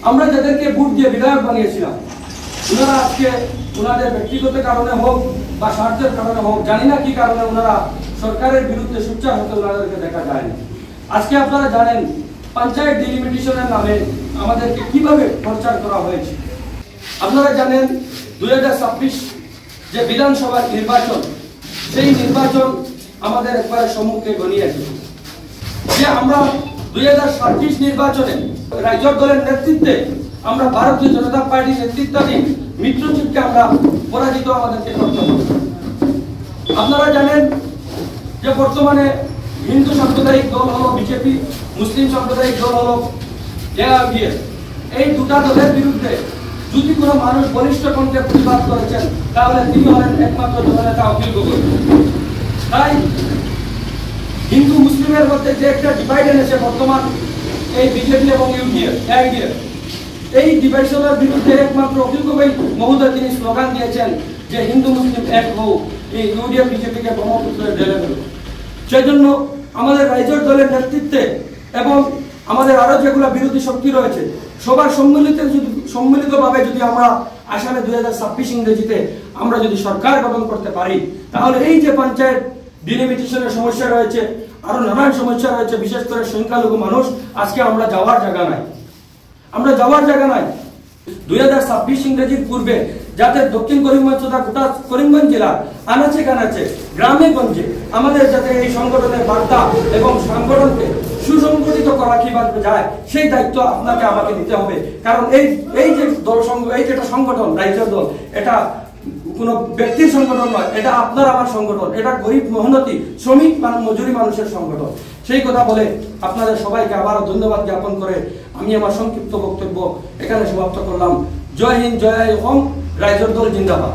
আমরা যাদেরকে ভোট দিয়ে বিধায়ক বানিয়েছিলাম, ওনারা আজকে ওনাদের ব্যক্তিগত কারণে হোক বা স্বার্থের কারণে হোক, জানি না কি কারণে ওনারা সরকারের বিরুদ্ধে সোচ্চার হতে ওনাদেরকে দেখা যায়নি। আজকে আপনারা জানেন পঞ্চায়েত ডিলিমিটেশনের নামে আমাদেরকে কিভাবে প্রচার করা হয়েছে। আপনারা জানেন 2026 যে বিধানসভার নির্বাচন, সেই নির্বাচন আমাদের একবারে সম্মুখে ঘনিয়েছে। যে আমরা 2026 নির্বাচনে রাইজর দলের নেতৃত্বে আমরা ভারতীয় জনতা পার্টির নেতৃত্বাধীন মিত্রজোটকে আমরা পরাজিত আমাদেরকে করতে হবে। আপনারা জানেন যে বর্তমানে হিন্দু সাম্প্রদায়িক দল হলো বিজেপি, মুসলিম সাম্প্রদায়িক দল হলো এআইবিএফ। এই দুটা দলের বিরুদ্ধে যদি কোনো মানুষ বলিষ্ঠ কণ্ঠে প্রতিবাদ করেছেন, তাহলে তিনি হলেন একমাত্র দলনেতা অখিল গগৈ। তাই হিন্দু মুসলিমের মধ্যে যে একটা ডিভাইড এনেছে বর্তমান এই বিজেপি এবং এআইডিএফ, এই ডিভাইডের বিরুদ্ধে একমাত্র অখিল গগৈ মহোদয় তিনি স্লোগান দিয়েছেন যে হিন্দু মুসলিম এক হও, এই ইউডিএফ বিজেপিকে ব্রহ্মপুত্রের ঢেলে দেবে। সেই জন্য আমাদের রাইজর দলের নেতৃত্বে এবং আমাদের আরো যেগুলো বিরোধী শক্তি রয়েছে, সবার সম্মিলিতভাবে যদি আমরা আসামে 2026 ইংরেজিতে আমরা যদি সরকার গঠন করতে পারি, তাহলে এই যে পঞ্চায়েত ডিলিমিটেশনের সমস্যা রয়েছে, আরো নানান সমস্যা রয়েছে, বিশেষ করে সংখ্যালঘু মানুষ, আজকে আমরা যাওয়ার জায়গা নাই। 2026 ইংরেজির পূর্বে যাতে দক্ষিণ করিমগঞ্জ তথা গোটা করিমগঞ্জ জেলা আনাচে কানাচে গ্রামে গঞ্জে আমাদের যাতে এই সংগঠনের বার্তা এবং সংগঠনকে সুসংগঠিত করা কিভাবে যায়, সেই দায়িত্ব আপনাকে আমাকে নিতে হবে। কারণ এই যে দল সংঘ, এই যেটা সংগঠন রাইজর দল, এটা কোনো ব্যক্তির সংগঠন নয়, এটা আপনার আমার সংগঠন, এটা গরিব মেহনতি শ্রমিক মজুরি মানুষের সংগঠন। সেই কথা বলে আপনাদের সবাইকে আবারও ধন্যবাদ জ্ঞাপন করে আমি আমার সংক্ষিপ্ত বক্তব্য এখানে সমাপ্ত করলাম। জয় হিন্দ, জয় হোম, রাইজর দল জিন্দাবাদ।